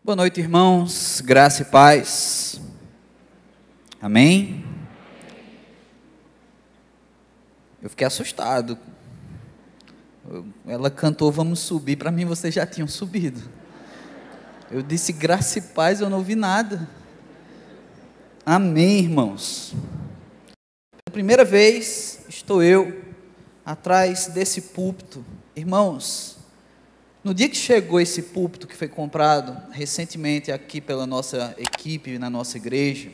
Boa noite, irmãos, graça e paz, amém? Eu fiquei assustado, ela cantou vamos subir, para mim vocês já tinham subido, eu disse graça e paz, eu não ouvi nada, amém, irmãos? Pela primeira vez estou eu atrás desse púlpito, irmãos. No dia que chegou esse púlpito que foi comprado recentemente aqui pela nossa equipe, na nossa igreja,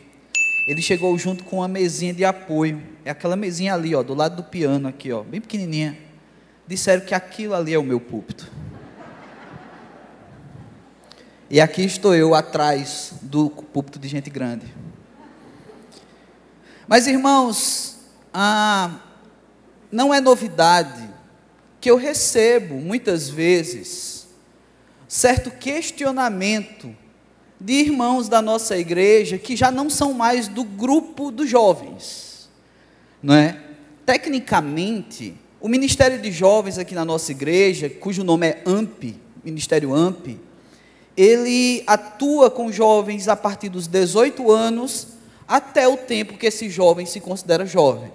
ele chegou junto com uma mesinha de apoio, é aquela mesinha ali, ó, do lado do piano aqui, ó, bem pequenininha. Disseram que aquilo ali é o meu púlpito. E aqui estou eu atrás do púlpito de gente grande. Mas irmãos, não é novidade que eu recebo, muitas vezes, certo questionamento de irmãos da nossa igreja que já não são mais do grupo dos jovens, não é? Tecnicamente, o Ministério de Jovens aqui na nossa igreja, cujo nome é AMP, Ministério AMP, ele atua com jovens a partir dos 18 anos até o tempo que esse jovem se considera jovem.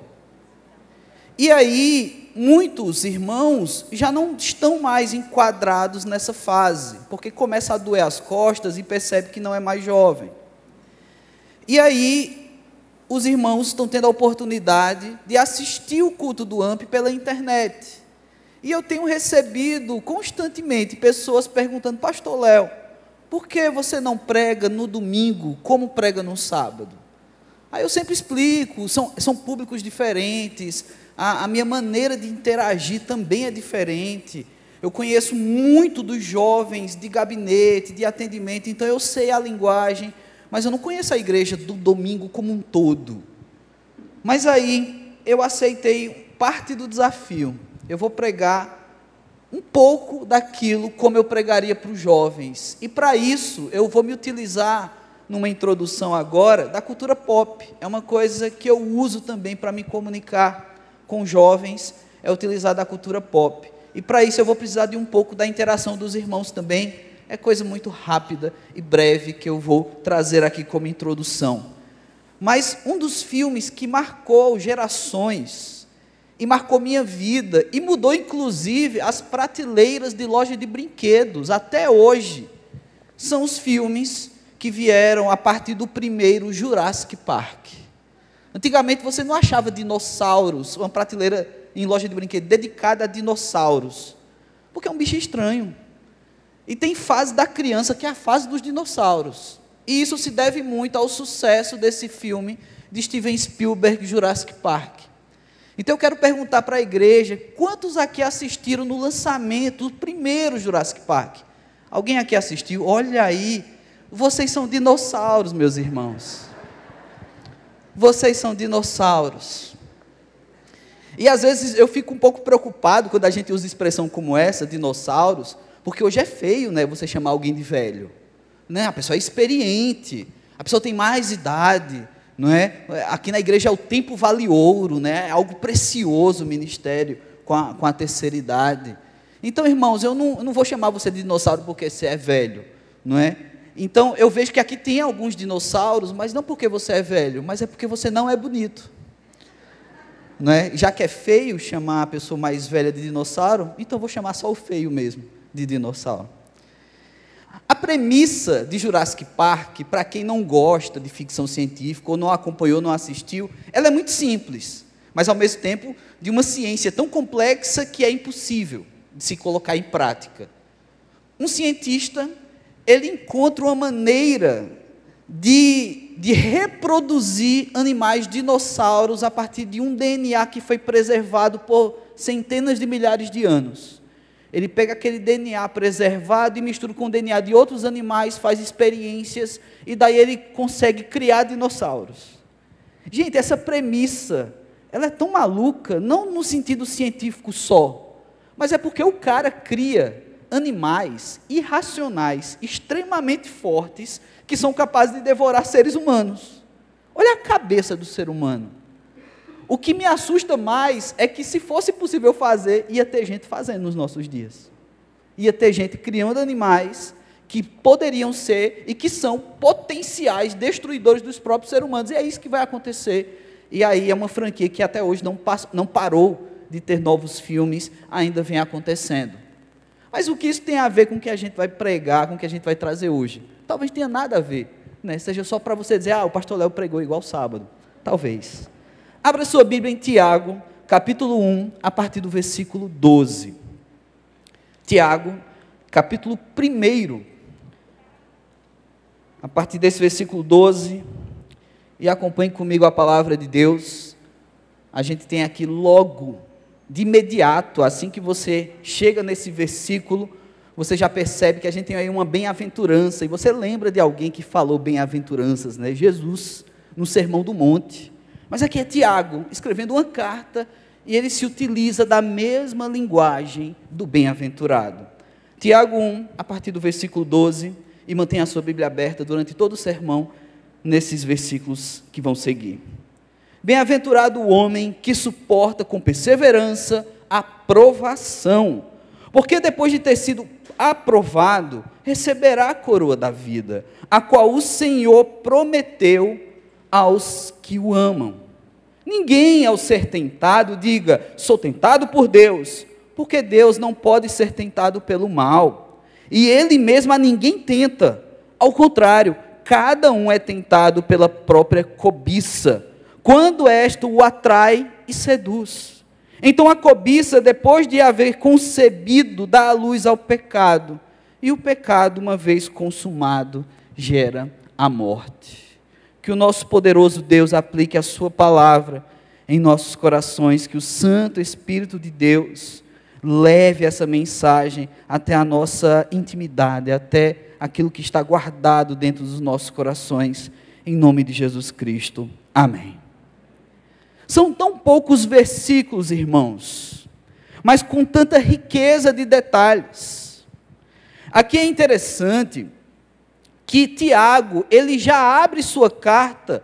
E aí, muitos irmãos já não estão mais enquadrados nessa fase, porque começa a doer as costas e percebe que não é mais jovem. E aí, os irmãos estão tendo a oportunidade de assistir o culto do AMP pela internet. E eu tenho recebido constantemente pessoas perguntando, pastor Léo, por que você não prega no domingo como prega no sábado? Aí eu sempre explico, são públicos diferentes, a minha maneira de interagir também é diferente. Eu conheço muito dos jovens de gabinete, de atendimento, então eu sei a linguagem, mas eu não conheço a igreja do domingo como um todo. Mas aí eu aceitei parte do desafio. Eu vou pregar um pouco daquilo como eu pregaria para os jovens. E para isso eu vou me utilizar numa introdução agora da cultura pop. É uma coisa que eu uso também para me comunicar com jovens, é utilizar da cultura pop, e para isso eu vou precisar de um pouco da interação dos irmãos também, é coisa muito rápida e breve que eu vou trazer aqui como introdução. Mas um dos filmes que marcou gerações, e marcou minha vida, e mudou inclusive as prateleiras de loja de brinquedos, até hoje, são os filmes que vieram a partir do primeiro Jurassic Park. Antigamente você não achava dinossauros, uma prateleira em loja de brinquedo dedicada a dinossauros, porque é um bicho estranho. E tem fase da criança que é a fase dos dinossauros. E isso se deve muito ao sucesso desse filme de Steven Spielberg, Jurassic Park. Então eu quero perguntar para a igreja, quantos aqui assistiram no lançamento do primeiro Jurassic Park? Alguém aqui assistiu? Olha aí, vocês são dinossauros, meus irmãos. Vocês são dinossauros. E às vezes eu fico um pouco preocupado quando a gente usa expressão como essa, dinossauros, porque hoje é feio, né, você chamar alguém de velho, né? A pessoa é experiente, a pessoa tem mais idade, não é? Aqui na igreja o tempo vale ouro, né? É algo precioso o ministério com a terceira idade. Então, irmãos, eu não vou chamar você de dinossauro porque você é velho, não é? Então, eu vejo que aqui tem alguns dinossauros, mas não porque você é velho, mas é porque você não é bonito. Não é? Já que é feio chamar a pessoa mais velha de dinossauro, então vou chamar só o feio mesmo de dinossauro. A premissa de Jurassic Park, para quem não gosta de ficção científica, ou não acompanhou, não assistiu, ela é muito simples, mas ao mesmo tempo de uma ciência tão complexa que é impossível de se colocar em prática. Um cientista, ele encontra uma maneira de reproduzir animais dinossauros a partir de um DNA que foi preservado por centenas de milhares de anos. Ele pega aquele DNA preservado e mistura com o DNA de outros animais, faz experiências, e daí ele consegue criar dinossauros. Gente, essa premissa, ela é tão maluca, não no sentido científico só, mas é porque o cara cria animais irracionais, extremamente fortes, que são capazes de devorar seres humanos. Olha a cabeça do ser humano. O que me assusta mais é que, se fosse possível fazer, ia ter gente fazendo nos nossos dias. Ia ter gente criando animais que poderiam ser e que são potenciais destruidores dos próprios seres humanos. E é isso que vai acontecer. E aí é uma franquia que até hoje não parou de ter novos filmes, ainda vem acontecendo. Mas o que isso tem a ver com o que a gente vai pregar, com o que a gente vai trazer hoje? Talvez tenha nada a ver, né? Seja só para você dizer, o pastor Léo pregou igual sábado. Talvez. Abra sua Bíblia em Tiago, capítulo 1, a partir do versículo 12. Tiago, capítulo 1, a partir desse versículo 12, e acompanhe comigo a palavra de Deus. A gente tem aqui logo, de imediato, assim que você chega nesse versículo, você já percebe que a gente tem aí uma bem-aventurança, e você lembra de alguém que falou bem-aventuranças, né? Jesus, no Sermão do Monte. Mas aqui é Tiago, escrevendo uma carta, e ele se utiliza da mesma linguagem do bem-aventurado. Tiago 1, a partir do versículo 12, e mantenha a sua Bíblia aberta durante todo o sermão, nesses versículos que vão seguir. Bem-aventurado o homem que suporta com perseverança a provação, porque depois de ter sido aprovado, receberá a coroa da vida, a qual o Senhor prometeu aos que o amam. Ninguém, ao ser tentado, diga, sou tentado por Deus, porque Deus não pode ser tentado pelo mal, e Ele mesmo a ninguém tenta. Ao contrário, cada um é tentado pela própria cobiça, quando esta o atrai e seduz. Então a cobiça, depois de haver concebido, dá a luz ao pecado, e o pecado, uma vez consumado, gera a morte. Que o nosso poderoso Deus aplique a sua palavra em nossos corações, que o Santo Espírito de Deus leve essa mensagem até a nossa intimidade, até aquilo que está guardado dentro dos nossos corações, em nome de Jesus Cristo. Amém. São tão poucos versículos, irmãos, mas com tanta riqueza de detalhes. Aqui é interessante que Tiago, ele já abre sua carta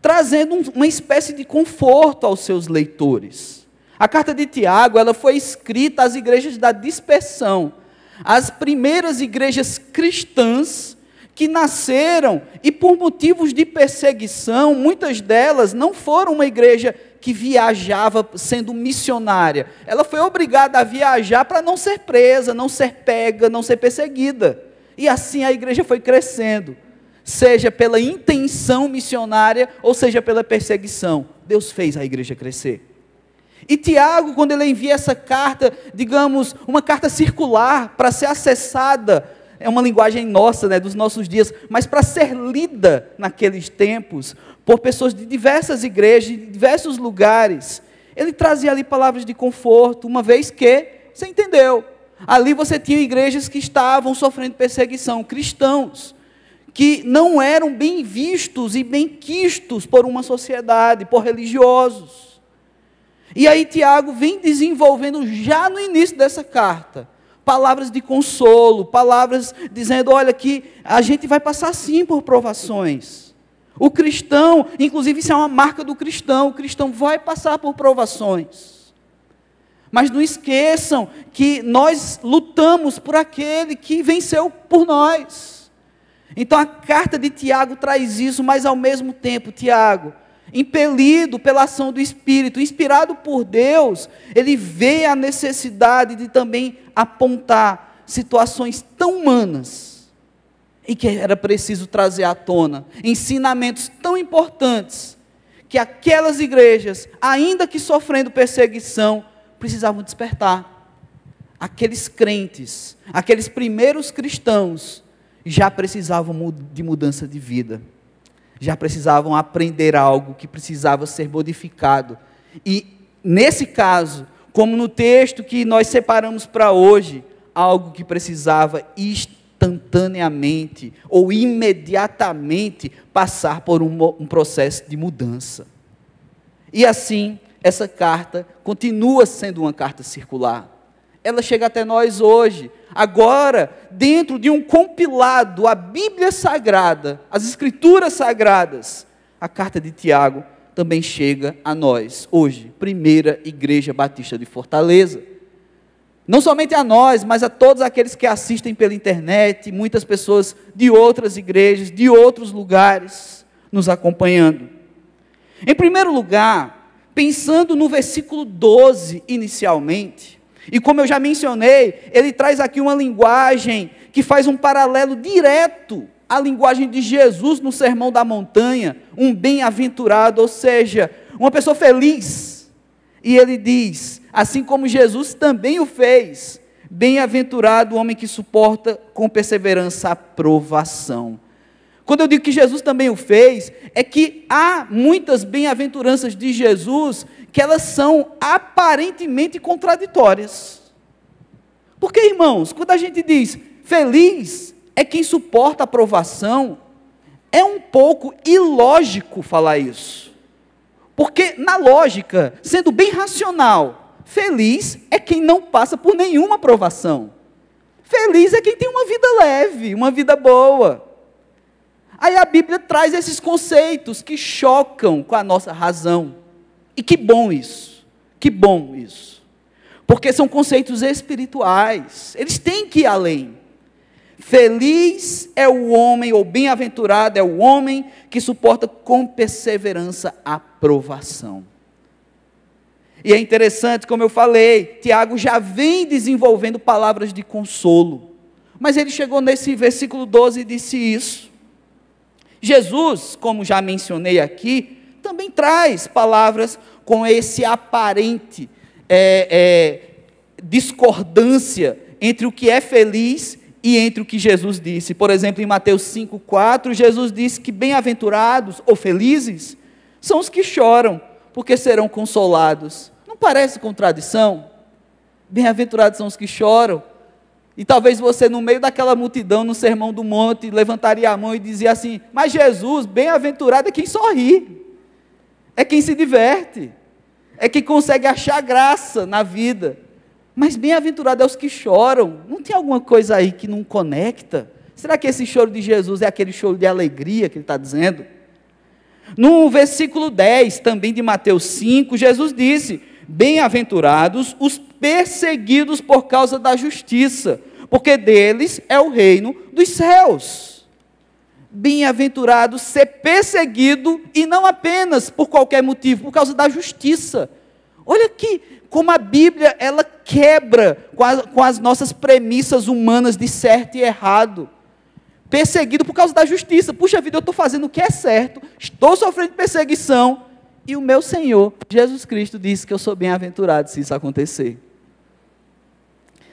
trazendo uma espécie de conforto aos seus leitores. A carta de Tiago, ela foi escrita às igrejas da dispersão, as primeiras igrejas cristãs que nasceram e por motivos de perseguição, muitas delas não foram uma igreja que viajava sendo missionária. Ela foi obrigada a viajar para não ser presa, não ser pega, não ser perseguida. E assim a igreja foi crescendo, seja pela intenção missionária ou seja pela perseguição. Deus fez a igreja crescer. E Tiago, quando ele envia essa carta, digamos, uma carta circular para ser acessada, é uma linguagem nossa, né, dos nossos dias, mas para ser lida naqueles tempos, por pessoas de diversas igrejas, de diversos lugares, ele trazia ali palavras de conforto, uma vez que, você entendeu, ali você tinha igrejas que estavam sofrendo perseguição, cristãos, que não eram bem vistos e bem quistos por uma sociedade, por religiosos. E aí Tiago vem desenvolvendo já no início dessa carta, palavras de consolo, palavras dizendo, olha que a gente vai passar sim por provações. O cristão, inclusive isso é uma marca do cristão, o cristão vai passar por provações. Mas não esqueçam que nós lutamos por aquele que venceu por nós. Então a carta de Tiago traz isso, mas ao mesmo tempo, Tiago, impelido pela ação do Espírito, inspirado por Deus, ele vê a necessidade de também apontar situações tão humanas, e que era preciso trazer à tona ensinamentos tão importantes, que aquelas igrejas, ainda que sofrendo perseguição, precisavam despertar. Aqueles crentes, aqueles primeiros cristãos, já precisavam de mudança de vida, já precisavam aprender algo que precisava ser modificado. E, nesse caso, como no texto que nós separamos para hoje, algo que precisava instantaneamente ou imediatamente passar por um processo de mudança. E assim, essa carta continua sendo uma carta circular. Ela chega até nós hoje, agora, dentro de um compilado, a Bíblia Sagrada, as Escrituras Sagradas. A carta de Tiago também chega a nós, hoje, Primeira Igreja Batista de Fortaleza. Não somente a nós, mas a todos aqueles que assistem pela internet, muitas pessoas de outras igrejas, de outros lugares, nos acompanhando. Em primeiro lugar, pensando no versículo 12 inicialmente, e como eu já mencionei, ele traz aqui uma linguagem que faz um paralelo direto à linguagem de Jesus no Sermão da Montanha, um bem-aventurado, ou seja, uma pessoa feliz. E ele diz, assim como Jesus também o fez, bem-aventurado o homem que suporta com perseverança a provação. Quando eu digo que Jesus também o fez, é que há muitas bem-aventuranças de Jesus que elas são aparentemente contraditórias. Porque, irmãos, quando a gente diz feliz é quem suporta a provação, é um pouco ilógico falar isso. Porque, na lógica, sendo bem racional, feliz é quem não passa por nenhuma provação. Feliz é quem tem uma vida leve, uma vida boa. Aí a Bíblia traz esses conceitos que chocam com a nossa razão. E que bom isso, que bom isso. Porque são conceitos espirituais, eles têm que ir além. Feliz é o homem, ou bem-aventurado é o homem que suporta com perseverança a provação. E é interessante, como eu falei, Tiago já vem desenvolvendo palavras de consolo. Mas ele chegou nesse versículo 12 e disse isso. Jesus, como já mencionei aqui, também traz palavras com esse aparente discordância entre o que é feliz e entre o que Jesus disse. Por exemplo, em Mateus 5,4, Jesus disse que bem-aventurados ou felizes são os que choram, porque serão consolados. Não parece contradição? Bem-aventurados são os que choram. E talvez você, no meio daquela multidão, no Sermão do Monte, levantaria a mão e dizia assim, mas Jesus, bem-aventurado é quem sorri, é quem se diverte, é quem consegue achar graça na vida. Mas bem-aventurado é os que choram. Não tem alguma coisa aí que não conecta? Será que esse choro de Jesus é aquele choro de alegria que ele está dizendo? No versículo 10, também de Mateus 5, Jesus disse, bem-aventurados os perseguidos por causa da justiça, porque deles é o reino dos céus. Bem-aventurado ser perseguido, e não apenas por qualquer motivo, por causa da justiça. Olha que, como a Bíblia, ela quebra com as nossas premissas humanas de certo e errado. Perseguido por causa da justiça. Puxa vida, eu estou fazendo o que é certo, estou sofrendo perseguição, e o meu Senhor, Jesus Cristo, disse que eu sou bem-aventurado se isso acontecer.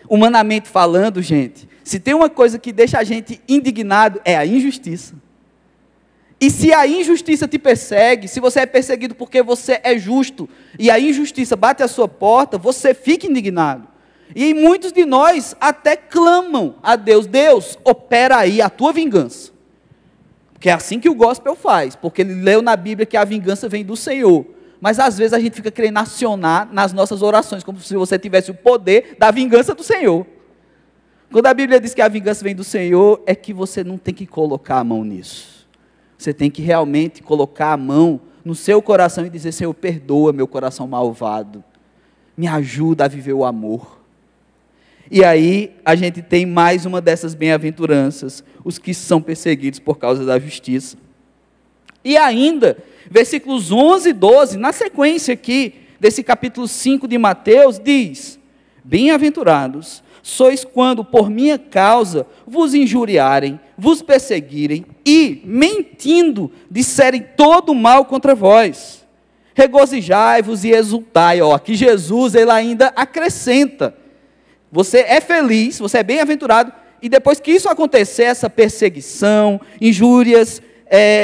Humanamente falando, gente, se tem uma coisa que deixa a gente indignado, é a injustiça. E se a injustiça te persegue, se você é perseguido porque você é justo, e a injustiça bate à sua porta, você fica indignado. E muitos de nós até clamam a Deus, Deus, opera aí a tua vingança. Porque é assim que o gospel faz, porque ele leu na Bíblia que a vingança vem do Senhor. Mas às vezes a gente fica querendo acionar nas nossas orações, como se você tivesse o poder da vingança do Senhor. Quando a Bíblia diz que a vingança vem do Senhor, é que você não tem que colocar a mão nisso. Você tem que realmente colocar a mão no seu coração e dizer, Senhor, perdoa meu coração malvado. Me ajuda a viver o amor. E aí a gente tem mais uma dessas bem-aventuranças, os que são perseguidos por causa da justiça. E ainda, versículos 11 e 12, na sequência aqui, desse capítulo 5 de Mateus, diz, bem-aventurados sois quando por minha causa vos injuriarem, vos perseguirem e, mentindo, disserem todo mal contra vós. Regozijai-vos e exultai. Aqui Jesus, ele ainda acrescenta, você é feliz, você é bem-aventurado, e depois que isso acontecer, essa perseguição, injúrias,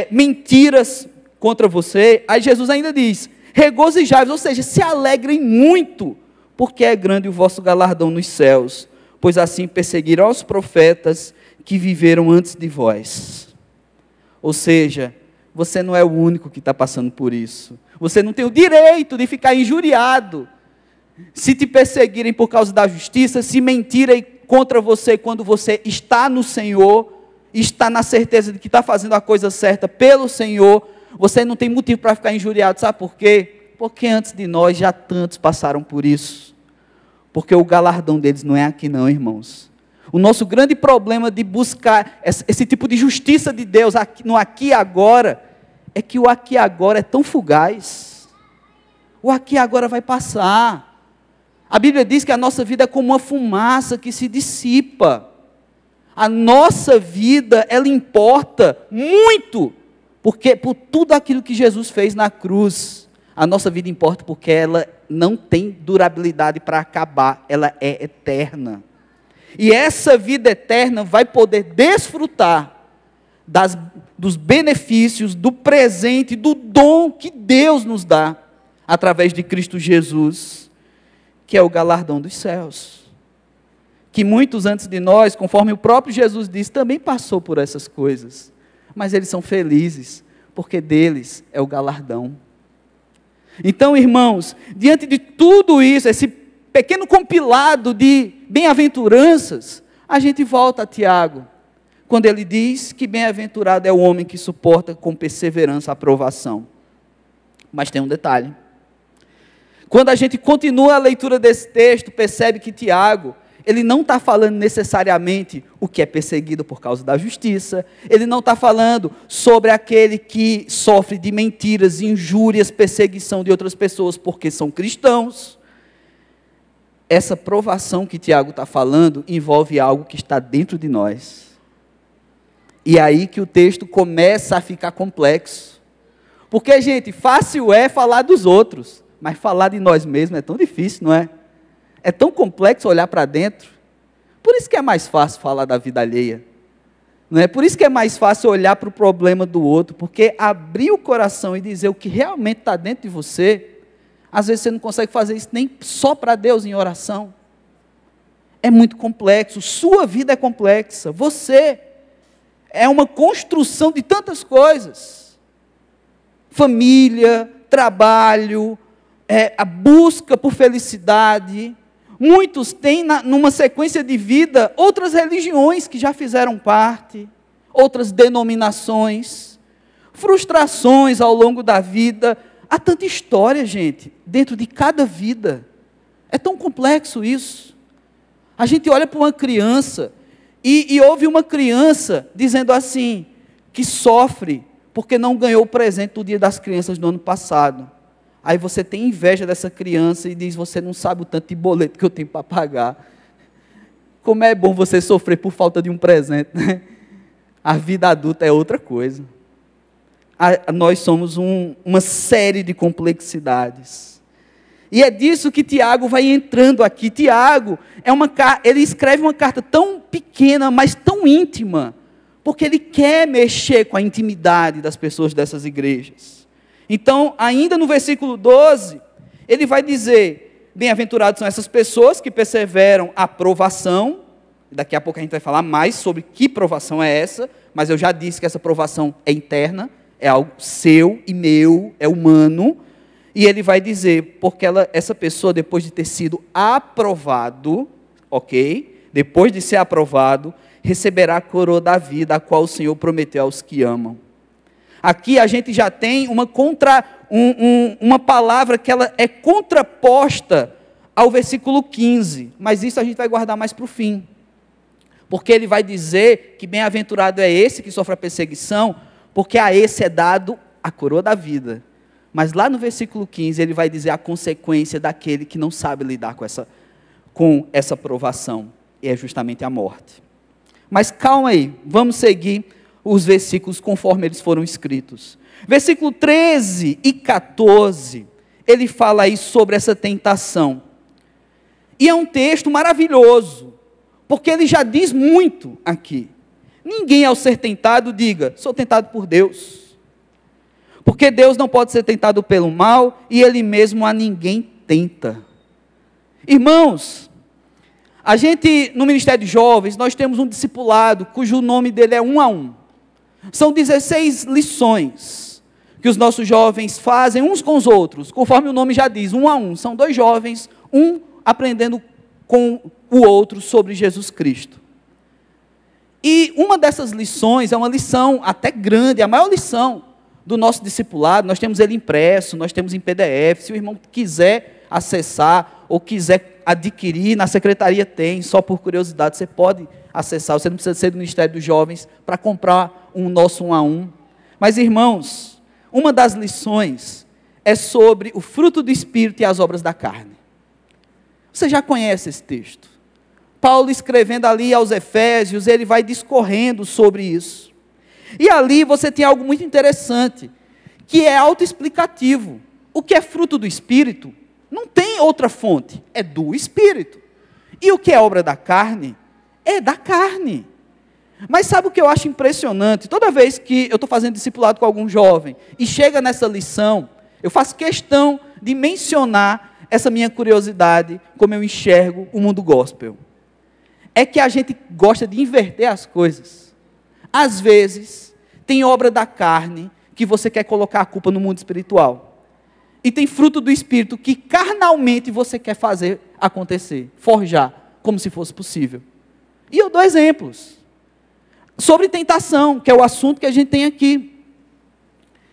mentiras contra você, aí Jesus ainda diz, regozijai-vos, ou seja, se alegrem muito, porque é grande o vosso galardão nos céus, pois assim perseguirão os profetas que viveram antes de vós. Ou seja, você não é o único que está passando por isso, você não tem o direito de ficar injuriado, se te perseguirem por causa da justiça, se mentirem contra você quando você está no Senhor, está na certeza de que está fazendo a coisa certa pelo Senhor, você não tem motivo para ficar injuriado, sabe por quê? Porque antes de nós já tantos passaram por isso, porque o galardão deles não é aqui não, irmãos. O nosso grande problema de buscar esse tipo de justiça de Deus no aqui e agora, é que o aqui e agora é tão fugaz. O aqui e agora vai passar. A Bíblia diz que a nossa vida é como uma fumaça que se dissipa. A nossa vida, ela importa muito, porque por tudo aquilo que Jesus fez na cruz. A nossa vida importa porque ela não tem durabilidade para acabar, ela é eterna. E essa vida eterna vai poder desfrutar dos benefícios, do presente, do dom que Deus nos dá, através de Cristo Jesus, que é o galardão dos céus. Que muitos antes de nós, conforme o próprio Jesus disse, também passou por essas coisas. Mas eles são felizes, porque deles é o galardão. Então, irmãos, diante de tudo isso, esse pequeno compilado de bem-aventuranças, a gente volta a Tiago, quando ele diz que bem-aventurado é o homem que suporta com perseverança a provação. Mas tem um detalhe. Quando a gente continua a leitura desse texto, percebe que Tiago, ele não está falando necessariamente o que é perseguido por causa da justiça, ele não está falando sobre aquele que sofre de mentiras, injúrias, perseguição de outras pessoas porque são cristãos. Essa provação que Tiago está falando envolve algo que está dentro de nós. E é aí que o texto começa a ficar complexo. Porque, gente, fácil é falar dos outros, mas falar de nós mesmos é tão difícil, não é? É tão complexo olhar para dentro. Por isso que é mais fácil falar da vida alheia. Não é? Por isso que é mais fácil olhar para o problema do outro, porque abrir o coração e dizer o que realmente está dentro de você, às vezes você não consegue fazer isso nem só para Deus em oração. É muito complexo, sua vida é complexa, você é uma construção de tantas coisas. Família, trabalho, a busca por felicidade. Muitos têm numa sequência de vida outras religiões que já fizeram parte, outras denominações, frustrações ao longo da vida. Há tanta história, gente, dentro de cada vida. É tão complexo isso. A gente olha para uma criança e ouve uma criança dizendo assim, que sofre porque não ganhou o presente do Dia das Crianças do ano passado. Aí você tem inveja dessa criança e diz, você não sabe o tanto de boleto que eu tenho para pagar. Como é bom você sofrer por falta de um presente, né? A vida adulta é outra coisa. Nós somos uma série de complexidades. E é disso que Tiago vai entrando aqui. Tiago, ele escreve uma carta tão pequena, mas tão íntima, porque ele quer mexer com a intimidade das pessoas dessas igrejas. Então, ainda no versículo 12, ele vai dizer, bem-aventurados são essas pessoas que perseveram a provação. Daqui a pouco a gente vai falar mais sobre que provação é essa, mas eu já disse que essa provação é interna, é algo seu e meu, é humano. E ele vai dizer, porque essa pessoa, depois de ter sido aprovado, ok? Depois de ser aprovado, receberá a coroa da vida, a qual o Senhor prometeu aos que amam. Aqui a gente já tem uma palavra que ela é contraposta ao versículo 15, mas isso a gente vai guardar mais para o fim. Porque ele vai dizer que bem-aventurado é esse que sofre a perseguição, porque a esse é dado a coroa da vida. Mas lá no versículo 15 ele vai dizer a consequência daquele que não sabe lidar com essa provação, e é justamente a morte. Mas calma aí, vamos seguir os versículos conforme eles foram escritos. Versículo 13 e 14, ele fala aí sobre essa tentação. E é um texto maravilhoso, porque ele já diz muito aqui. Ninguém ao ser tentado diga, sou tentado por Deus. Porque Deus não pode ser tentado pelo mal, e Ele mesmo a ninguém tenta. Irmãos, a gente, no Ministério de Jovens, nós temos um discipulado, cujo nome dele é 1 a 1. São 16 lições que os nossos jovens fazem uns com os outros, conforme o nome já diz, 1 a 1. São 2 jovens, um aprendendo com o outro sobre Jesus Cristo. E uma dessas lições é uma lição até grande, a maior lição do nosso discipulado. Nós temos ele impresso, nós temos em PDF. Se o irmão quiser acessar ou quiser adquirir, na secretaria tem, só por curiosidade, você pode acessar, você não precisa ser do Ministério dos Jovens para comprar um nosso 1 a 1. Mas, irmãos, uma das lições é sobre o fruto do Espírito e as obras da carne. Você já conhece esse texto. Paulo escrevendo ali aos Efésios, ele vai discorrendo sobre isso. E ali você tem algo muito interessante, que é autoexplicativo. O que é fruto do Espírito não tem outra fonte, é do Espírito. E o que é obra da carne, é da carne. Mas sabe o que eu acho impressionante? Toda vez que eu estou fazendo discipulado com algum jovem, e chega nessa lição, eu faço questão de mencionar essa minha curiosidade, como eu enxergo o mundo gospel. É que a gente gosta de inverter as coisas. Às vezes, tem obra da carne que você quer colocar a culpa no mundo espiritual. E tem fruto do Espírito que carnalmente você quer fazer acontecer, forjar, como se fosse possível. E eu dou exemplos. Sobre tentação, que é o assunto que a gente tem aqui.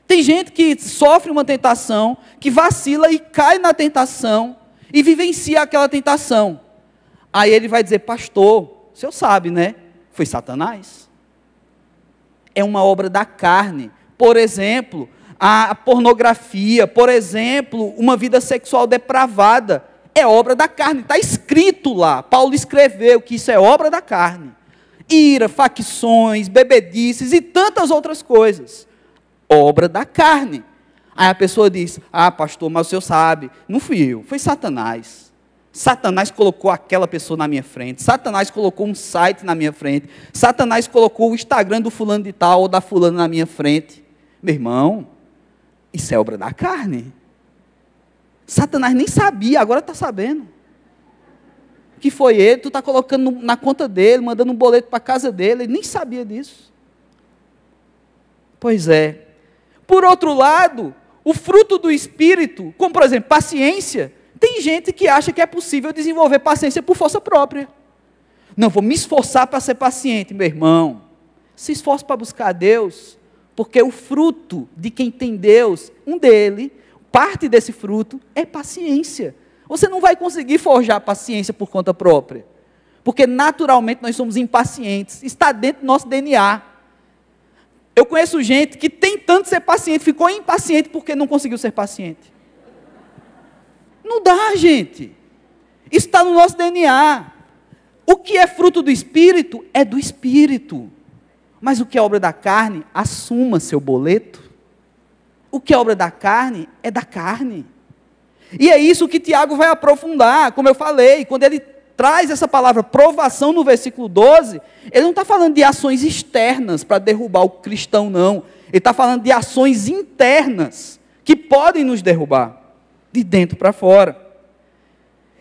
Tem gente que sofre uma tentação, que vacila e cai na tentação, e vivencia aquela tentação. Aí ele vai dizer, pastor, o senhor sabe, né? Foi Satanás. É uma obra da carne. Por exemplo, a pornografia, por exemplo, uma vida sexual depravada, é obra da carne. Está escrito lá, Paulo escreveu que isso é obra da carne. Ira, facções, bebedices e tantas outras coisas. Obra da carne. Aí a pessoa diz, pastor, mas o senhor sabe, não fui eu, foi Satanás. Satanás colocou aquela pessoa na minha frente, Satanás colocou um site na minha frente, Satanás colocou o Instagram do fulano de tal ou da fulana na minha frente. Meu irmão, isso é obra da carne. Satanás nem sabia, agora está sabendo. Que foi ele, tu está colocando na conta dele, mandando um boleto para a casa dele, ele nem sabia disso. Pois é. Por outro lado, o fruto do Espírito, como por exemplo, paciência, tem gente que acha que é possível desenvolver paciência por força própria. Não, vou me esforçar para ser paciente, meu irmão. Se esforce para buscar a Deus, porque o fruto de quem tem Deus, parte desse fruto é paciência. Você não vai conseguir forjar paciência por conta própria, porque naturalmente nós somos impacientes, está dentro do nosso DNA. Eu conheço gente que tentando ser paciente, ficou impaciente porque não conseguiu ser paciente. Não dá, gente. Isso está no nosso DNA. O que é fruto do Espírito, é do Espírito. Mas o que é obra da carne, assuma seu boleto. O que é obra da carne, é da carne. E é isso que Tiago vai aprofundar, como eu falei, quando ele traz essa palavra provação no versículo 12, ele não está falando de ações externas para derrubar o cristão, não. Ele está falando de ações internas, que podem nos derrubar, de dentro para fora.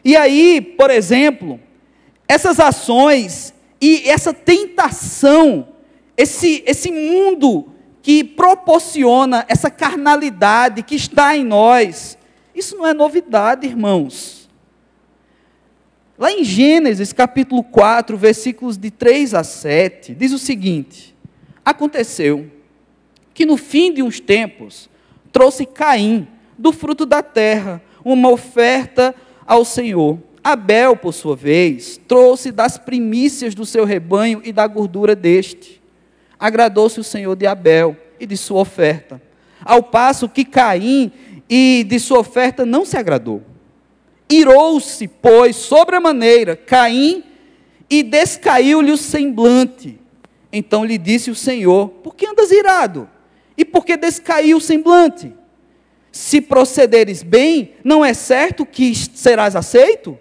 E aí, por exemplo, essas ações e essa tentação, esse mundo que proporciona essa carnalidade que está em nós, isso não é novidade, irmãos. Lá em Gênesis, capítulo 4, versículos de 3 a 7, diz o seguinte: aconteceu que no fim de uns tempos, trouxe Caim, do fruto da terra, uma oferta ao Senhor. Abel, por sua vez, trouxe das primícias do seu rebanho e da gordura deste. Agradou-se o Senhor de Abel e de sua oferta, ao passo que Caim e de sua oferta não se agradou. Irou-se, pois, sobremaneira Caim, e descaiu-lhe o semblante. Então lhe disse o Senhor: por que andas irado? E por que descaiu o semblante? Se procederes bem, não é certo que serás aceito?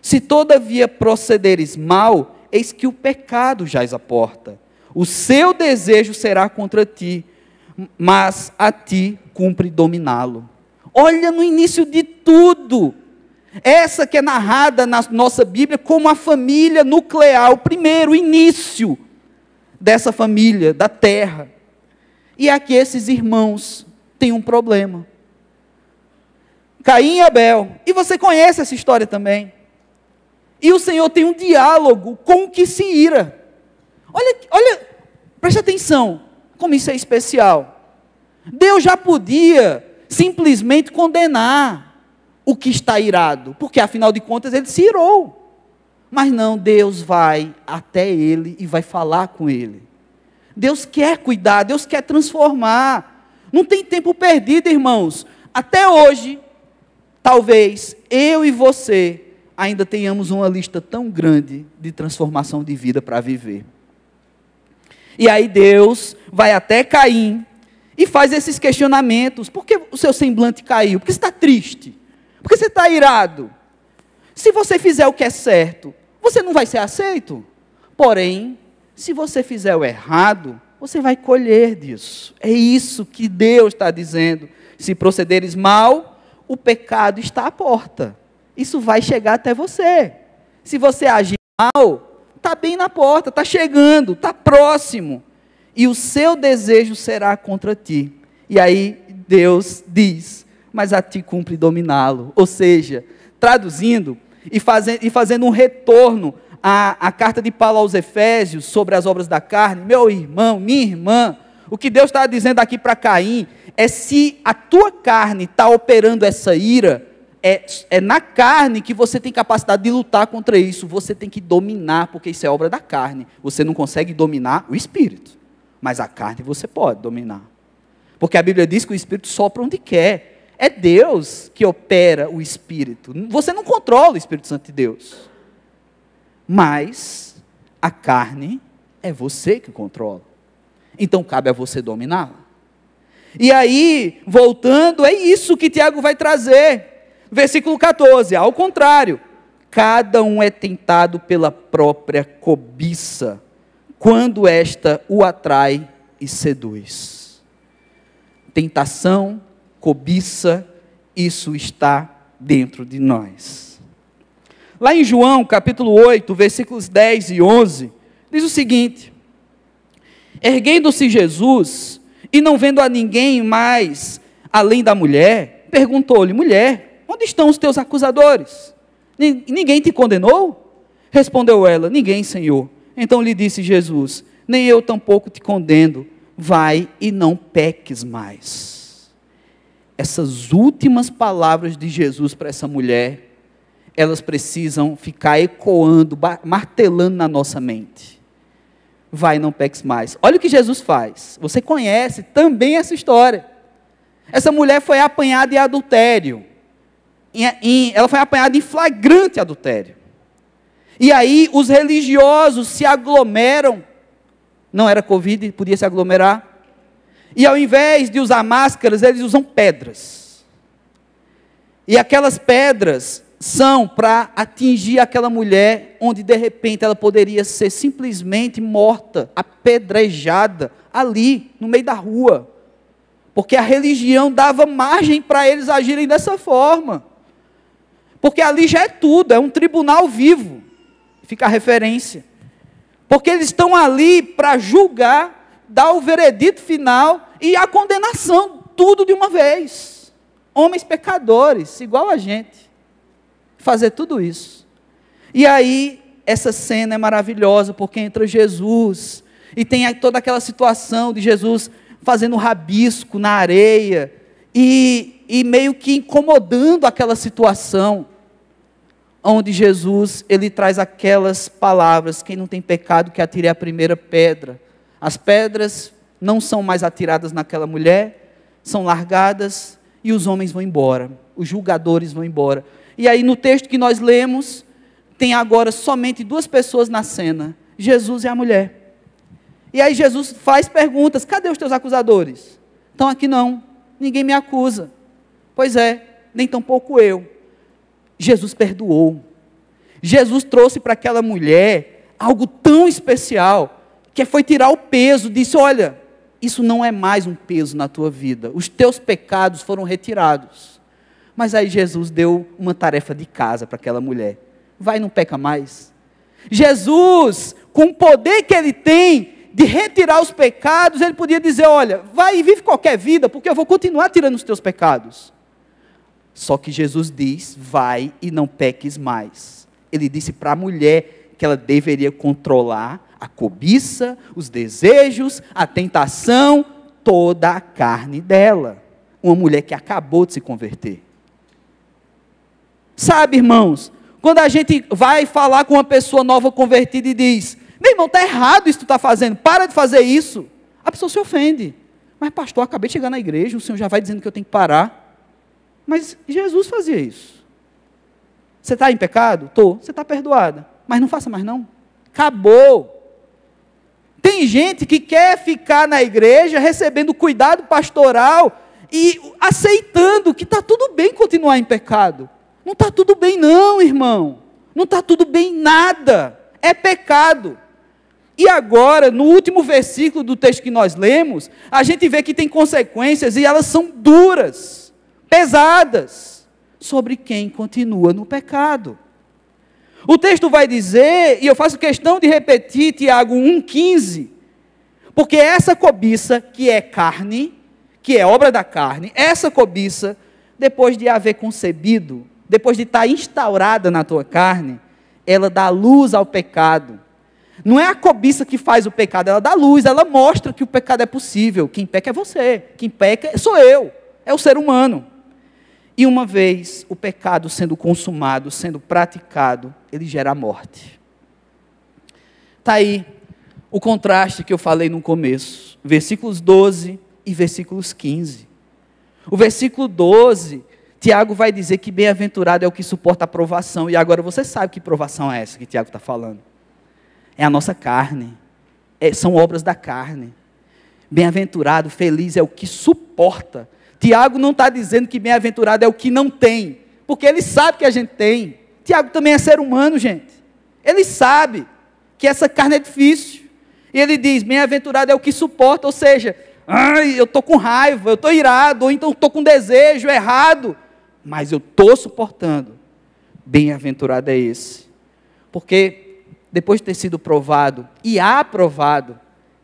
Se todavia procederes mal, eis que o pecado jaz à porta. O seu desejo será contra ti, mas a ti cumpre dominá-lo. Olha no início de tudo, essa que é narrada na nossa Bíblia como a família nuclear, o primeiro início dessa família, da terra. E aqui esses irmãos têm um problema. Caim e Abel, e você conhece essa história também. E o Senhor tem um diálogo com o que se ira. Olha, preste atenção, como isso é especial. Deus já podia simplesmente condenar o que está irado, porque afinal de contas ele se irou. Mas não, Deus vai até ele e vai falar com ele. Deus quer cuidar, Deus quer transformar. Não tem tempo perdido, irmãos. Até hoje, talvez eu e você ainda tenhamos uma lista tão grande de transformação de vida para viver. E aí Deus vai até Caim e faz esses questionamentos. Por que o seu semblante caiu? Por que você está triste? Por que você está irado? Se você fizer o que é certo, você não vai ser aceito. Porém, se você fizer o errado, você vai colher disso. É isso que Deus está dizendo. Se procederes mal, o pecado está à porta. Isso vai chegar até você. Se você agir mal, está bem na porta, está chegando, está próximo. E o seu desejo será contra ti. E aí Deus diz, mas a ti cumpre dominá-lo. Ou seja, traduzindo e fazendo um retorno à carta de Paulo aos Efésios sobre as obras da carne, meu irmão, minha irmã, o que Deus está dizendo aqui para Caim é: se a tua carne está operando essa ira, é na carne que você tem capacidade de lutar contra isso. Você tem que dominar, porque isso é obra da carne. Você não consegue dominar o espírito, mas a carne você pode dominar, porque a Bíblia diz que o espírito sopra onde quer. É Deus que opera o espírito. Você não controla o Espírito Santo de Deus, mas a carne é você que controla. Então cabe a você dominá-la. E aí, voltando, é isso que Tiago vai trazer. Versículo 14, ao contrário, cada um é tentado pela própria cobiça, quando esta o atrai e seduz. Tentação, cobiça, isso está dentro de nós. Lá em João, capítulo 8, versículos 10 e 11, diz o seguinte: erguendo-se Jesus, e não vendo a ninguém mais, além da mulher, perguntou-lhe: mulher, onde estão os teus acusadores? Ninguém te condenou? Respondeu ela: ninguém, Senhor. Então lhe disse Jesus: nem eu tampouco te condeno, vai e não peques mais. Essas últimas palavras de Jesus para essa mulher, elas precisam ficar ecoando, martelando na nossa mente. Vai, não peques mais. Olha o que Jesus faz. Você conhece também essa história. Essa mulher foi apanhada em adultério. Ela foi apanhada em flagrante adultério. E aí os religiosos se aglomeram. Não era Covid, podia se aglomerar. E ao invés de usar máscaras, eles usam pedras. E aquelas pedras são para atingir aquela mulher, onde de repente ela poderia ser simplesmente morta, apedrejada, ali, no meio da rua. Porque a religião dava margem para eles agirem dessa forma. Porque ali já é tudo, é um tribunal vivo. Fica a referência. Porque eles estão ali para julgar, dar o veredito final e a condenação, tudo de uma vez. Homens pecadores, igual a gente. Fazer tudo isso. E aí, essa cena é maravilhosa, porque entra Jesus, e tem toda aquela situação de Jesus fazendo rabisco na areia, e meio que incomodando aquela situação, onde Jesus, ele traz aquelas palavras: quem não tem pecado que atire a primeira pedra. As pedras não são mais atiradas naquela mulher, são largadas, e os homens vão embora, os julgadores vão embora. E aí no texto que nós lemos, tem agora somente duas pessoas na cena, Jesus e a mulher. E aí Jesus faz perguntas: cadê os teus acusadores? Estão aqui não, ninguém me acusa. Pois é, nem tampouco eu. Jesus perdoou. Jesus trouxe para aquela mulher algo tão especial, que foi tirar o peso, disse: olha, isso não é mais um peso na tua vida, os teus pecados foram retirados. Mas aí Jesus deu uma tarefa de casa para aquela mulher: vai e não peca mais. Jesus, com o poder que ele tem de retirar os pecados, ele podia dizer: olha, vai e vive qualquer vida, porque eu vou continuar tirando os teus pecados. Só que Jesus diz: vai e não peques mais. Ele disse para a mulher que ela deveria controlar a cobiça, os desejos, a tentação, toda a carne dela. Uma mulher que acabou de se converter. Sabe, irmãos, quando a gente vai falar com uma pessoa nova convertida e diz: meu irmão, está errado isso que tu está fazendo, para de fazer isso. A pessoa se ofende. Mas pastor, acabei de chegar na igreja, o senhor já vai dizendo que eu tenho que parar. Mas Jesus fazia isso. Você está em pecado? Estou. Você está perdoada. Mas não faça mais não. Acabou. Tem gente que quer ficar na igreja recebendo cuidado pastoral e aceitando que está tudo bem continuar em pecado. Não está tudo bem não, irmão. Não está tudo bem nada. É pecado. E agora, no último versículo do texto que nós lemos, a gente vê que tem consequências e elas são duras, pesadas, sobre quem continua no pecado. O texto vai dizer, e eu faço questão de repetir Tiago 1,15, porque essa cobiça que é carne, que é obra da carne, essa cobiça, depois de haver concebido, depois de estar instaurada na tua carne, ela dá luz ao pecado. Não é a cobiça que faz o pecado, ela dá luz, ela mostra que o pecado é possível. Quem peca é você, quem peca sou eu, é o ser humano. E uma vez o pecado sendo consumado, sendo praticado, ele gera a morte. Está aí o contraste que eu falei no começo, versículos 12 e versículos 15. O versículo 12, Tiago vai dizer que bem-aventurado é o que suporta a provação, e agora você sabe que provação é essa que Tiago está falando. É a nossa carne, são obras da carne. Bem-aventurado, feliz é o que suporta. Tiago não está dizendo que bem-aventurado é o que não tem, porque ele sabe que a gente tem. Tiago também é ser humano, gente. Ele sabe que essa carne é difícil. E ele diz, bem-aventurado é o que suporta, ou seja, eu estou com raiva, eu estou irado, ou então estou com desejo errado, mas eu estou suportando. Bem-aventurado é esse. Porque depois de ter sido provado e aprovado,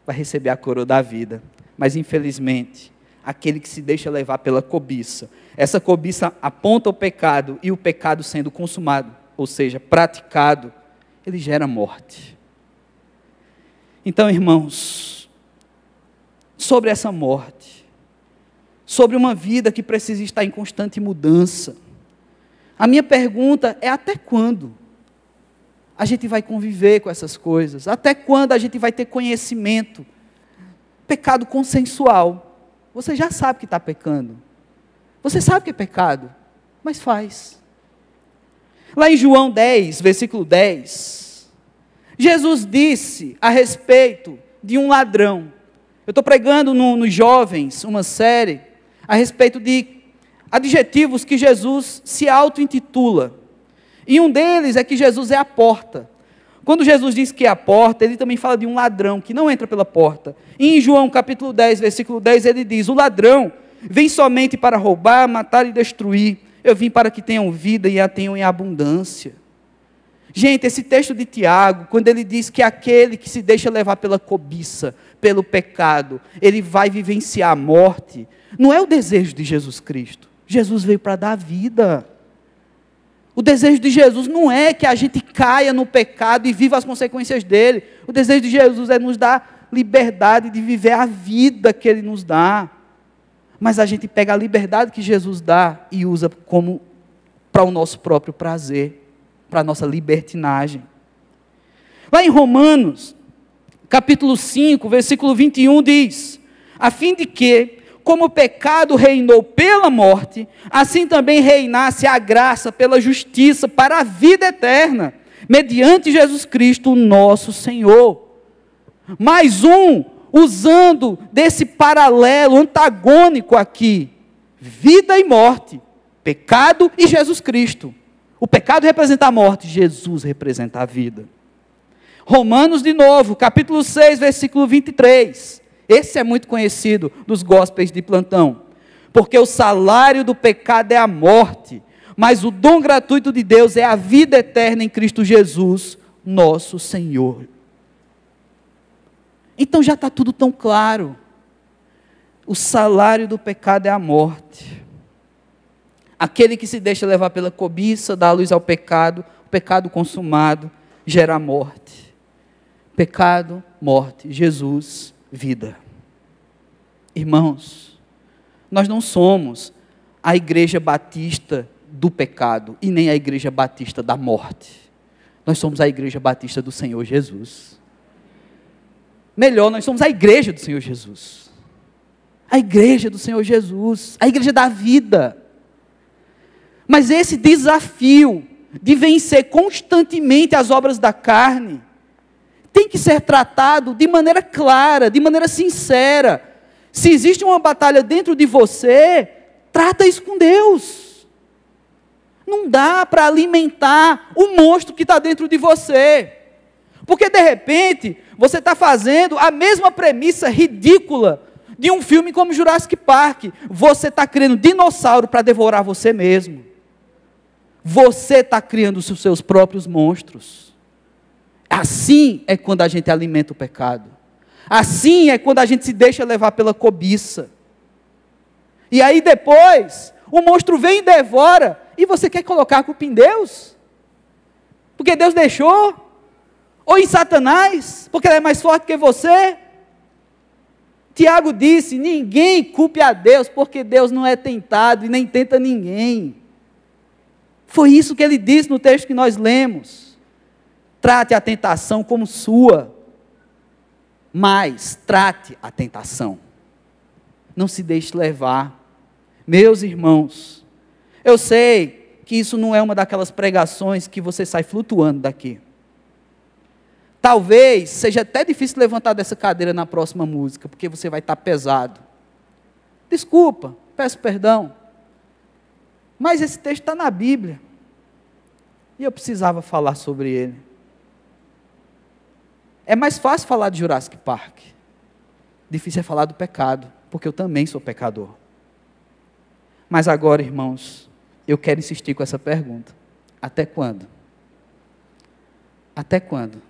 vai receber a coroa da vida. Mas infelizmente, aquele que se deixa levar pela cobiça, essa cobiça aponta o pecado, e o pecado sendo consumado, ou seja, praticado, ele gera morte. Então, irmãos, sobre essa morte, sobre uma vida que precisa estar em constante mudança, a minha pergunta é: até quando a gente vai conviver com essas coisas? Até quando a gente vai ter conhecimento? Pecado consensual. Você já sabe que está pecando. Você sabe que é pecado, mas faz. Lá em João 10, versículo 10, Jesus disse a respeito de um ladrão. Eu estou pregando nos jovens uma série a respeito de adjetivos que Jesus se auto-intitula. E um deles é que Jesus é a porta. Quando Jesus diz que é a porta, ele também fala de um ladrão que não entra pela porta. E em João capítulo 10, versículo 10, ele diz: o ladrão vem somente para roubar, matar e destruir. Eu vim para que tenham vida e a tenham em abundância. Gente, esse texto de Tiago, quando ele diz que aquele que se deixa levar pela cobiça, pelo pecado, ele vai vivenciar a morte, não é o desejo de Jesus Cristo. Jesus veio para dar vida. O desejo de Jesus não é que a gente caia no pecado e viva as consequências dele. O desejo de Jesus é nos dar liberdade de viver a vida que ele nos dá. Mas a gente pega a liberdade que Jesus dá e usa como para o nosso próprio prazer, para a nossa libertinagem. Lá em Romanos, capítulo 5, versículo 21 diz: a fim de que, como o pecado reinou pela morte, assim também reinasse a graça pela justiça para a vida eterna, mediante Jesus Cristo, o nosso Senhor. Mais um, usando desse paralelo antagônico aqui, vida e morte, pecado e Jesus Cristo. O pecado representa a morte, Jesus representa a vida. Romanos de novo, capítulo 6, versículo 23. Esse é muito conhecido dos gospels de plantão. Porque o salário do pecado é a morte, mas o dom gratuito de Deus é a vida eterna em Cristo Jesus, nosso Senhor. Então já está tudo tão claro. O salário do pecado é a morte. Aquele que se deixa levar pela cobiça, dá luz ao pecado, o pecado consumado gera morte. Pecado, morte, Jesus, vida. Irmãos, nós não somos a Igreja Batista do pecado e nem a Igreja Batista da morte. Nós somos a Igreja Batista do Senhor Jesus. Melhor, nós somos a Igreja do Senhor Jesus. A Igreja do Senhor Jesus. A Igreja da vida. Mas esse desafio de vencer constantemente as obras da carne tem que ser tratado de maneira clara, de maneira sincera. Se existe uma batalha dentro de você, trata isso com Deus. Não dá para alimentar o monstro que está dentro de você. Porque de repente, você está fazendo a mesma premissa ridícula de um filme como Jurassic Park. Você está criando dinossauro para devorar você mesmo. Você está criando os seus próprios monstros. Assim é quando a gente alimenta o pecado. Assim é quando a gente se deixa levar pela cobiça. E aí depois, o monstro vem e devora, e você quer colocar a culpa em Deus? Porque Deus deixou? Ou em Satanás? Porque ele é mais forte que você? Tiago disse, ninguém culpe a Deus, porque Deus não é tentado e nem tenta ninguém. Foi isso que ele disse no texto que nós lemos. Trate a tentação como sua, mas trate a tentação. Não se deixe levar. Meus irmãos, eu sei que isso não é uma daquelas pregações que você sai flutuando daqui. Talvez seja até difícil levantar dessa cadeira na próxima música, porque você vai estar pesado. Desculpa, peço perdão. Mas esse texto está na Bíblia. E eu precisava falar sobre ele. É mais fácil falar de Jurassic Park. Difícil é falar do pecado, porque eu também sou pecador. Mas agora, irmãos, eu quero insistir com essa pergunta. Até quando? Até quando?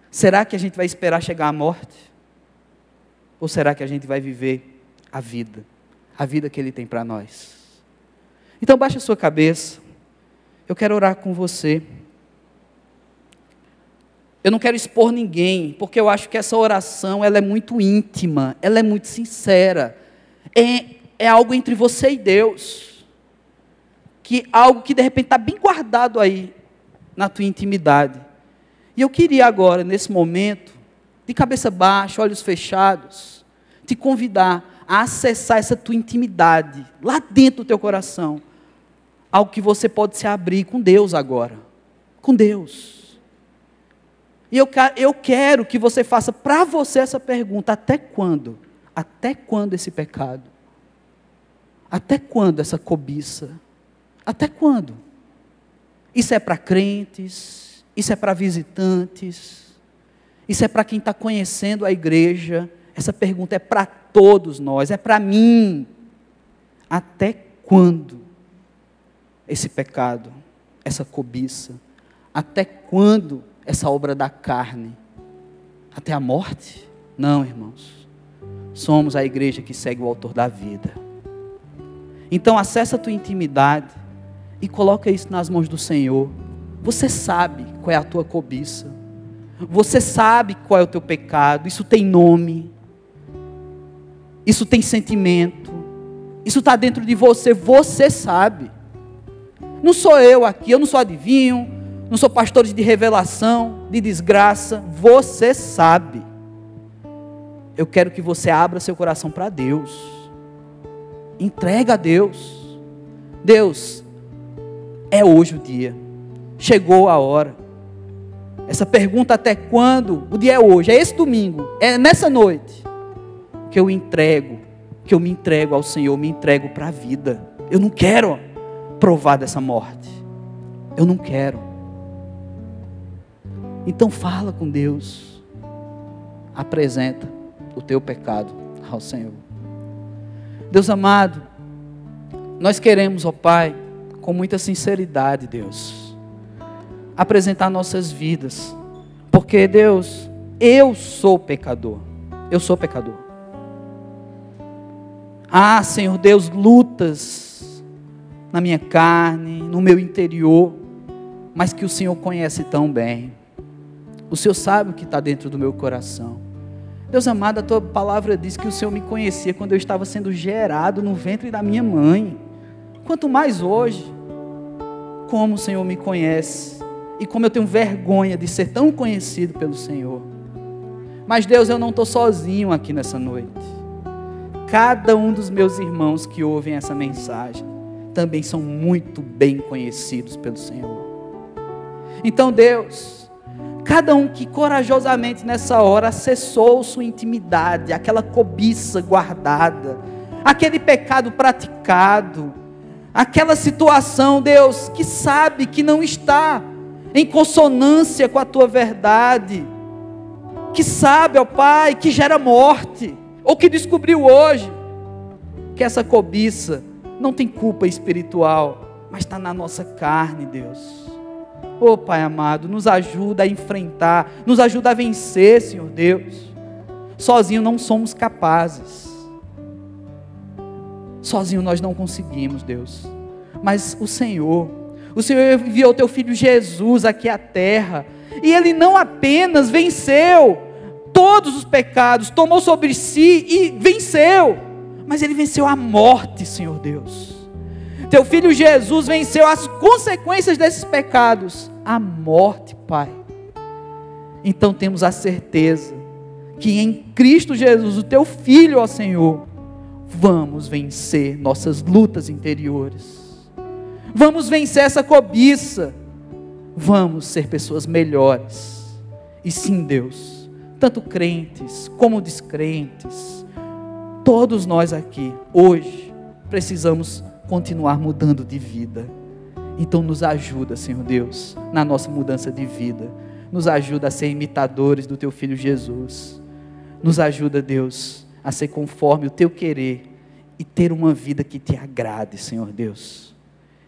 Será que a gente vai esperar chegar à morte? Ou será que a gente vai viver a vida que Ele tem para nós? Então baixe a sua cabeça, eu quero orar com você. Eu não quero expor ninguém, porque eu acho que essa oração ela é muito íntima, ela é muito sincera, é algo entre você e Deus, algo que de repente está bem guardado aí, na tua intimidade. E eu queria agora, nesse momento, de cabeça baixa, olhos fechados, te convidar a acessar essa tua intimidade, lá dentro do teu coração, algo que você pode se abrir com Deus agora, com Deus. E eu quero que você faça para você essa pergunta, até quando? Até quando esse pecado? Até quando essa cobiça? Até quando? Isso é para crentes, isso é para visitantes, isso é para quem está conhecendo a igreja, essa pergunta é para todos nós, é para mim. Até quando esse pecado, essa cobiça? Até quando essa obra da carne? Até a morte? Não, irmãos. Somos a igreja que segue o autor da vida. Então acessa a tua intimidade e coloca isso nas mãos do Senhor. Você sabe qual é a tua cobiça. Você sabe qual é o teu pecado. Isso tem nome. Isso tem sentimento. Isso está dentro de você. Você sabe. Não sou eu aqui, eu não sou adivinho, não sou pastor de revelação, de desgraça. Você sabe. Eu quero que você abra seu coração para Deus. Entrega a Deus. Deus, é hoje o dia. Chegou a hora. Essa pergunta até quando? O dia é hoje, é esse domingo, é nessa noite que eu me entrego ao Senhor, me entrego para a vida. Eu não quero provar dessa morte. Eu não quero. Então fala com Deus. Apresenta o teu pecado ao Senhor. Deus amado, nós queremos, ó Pai, com muita sinceridade, Deus, apresentar nossas vidas, porque Deus, eu sou pecador, ah Senhor Deus, lutas na minha carne, no meu interior, mas que o Senhor conhece tão bem, o Senhor sabe o que está dentro do meu coração. Deus amado, a tua palavra diz que o Senhor me conhecia quando eu estava sendo gerado no ventre da minha mãe. quanto mais hoje. Como o Senhor me conhece e como eu tenho vergonha de ser tão conhecido pelo Senhor. Mas Deus, eu não estou sozinho aqui nessa noite. Cada um dos meus irmãos que ouvem essa mensagem também são muito bem conhecidos pelo Senhor. Então Deus, cada um que corajosamente nessa hora acessou sua intimidade, aquela cobiça guardada, aquele pecado praticado, aquela situação, Deus, que sabe que não está em consonância com a Tua verdade, que sabe, ó Pai, que gera morte, ou que descobriu hoje, que essa cobiça não tem culpa espiritual, mas está na nossa carne, Deus. Ó Pai amado, nos ajuda a enfrentar, nos ajuda a vencer, Senhor Deus. Sozinho não somos capazes. Sozinho nós não conseguimos, Deus. Mas o Senhor enviou o Teu Filho Jesus aqui à terra, e Ele não apenas venceu todos os pecados, tomou sobre si e venceu, mas Ele venceu a morte, Senhor Deus. Teu Filho Jesus venceu as consequências desses pecados, a morte, Pai. Então temos a certeza que em Cristo Jesus, o Teu Filho, ó Senhor, vamos vencer nossas lutas interiores, vamos vencer essa cobiça, vamos ser pessoas melhores. E sim, Deus, tanto crentes como descrentes, todos nós aqui, hoje, precisamos continuar mudando de vida. Então nos ajuda, Senhor Deus, na nossa mudança de vida, nos ajuda a ser imitadores do Teu Filho Jesus, nos ajuda, Deus, a ser conforme o Teu querer e ter uma vida que Te agrade, Senhor Deus.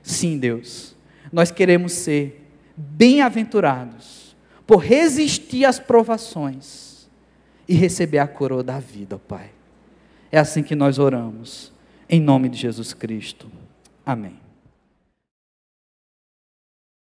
Sim, Deus, nós queremos ser bem-aventurados por resistir às provações e receber a coroa da vida, ó Pai. É assim que nós oramos, em nome de Jesus Cristo. Amém.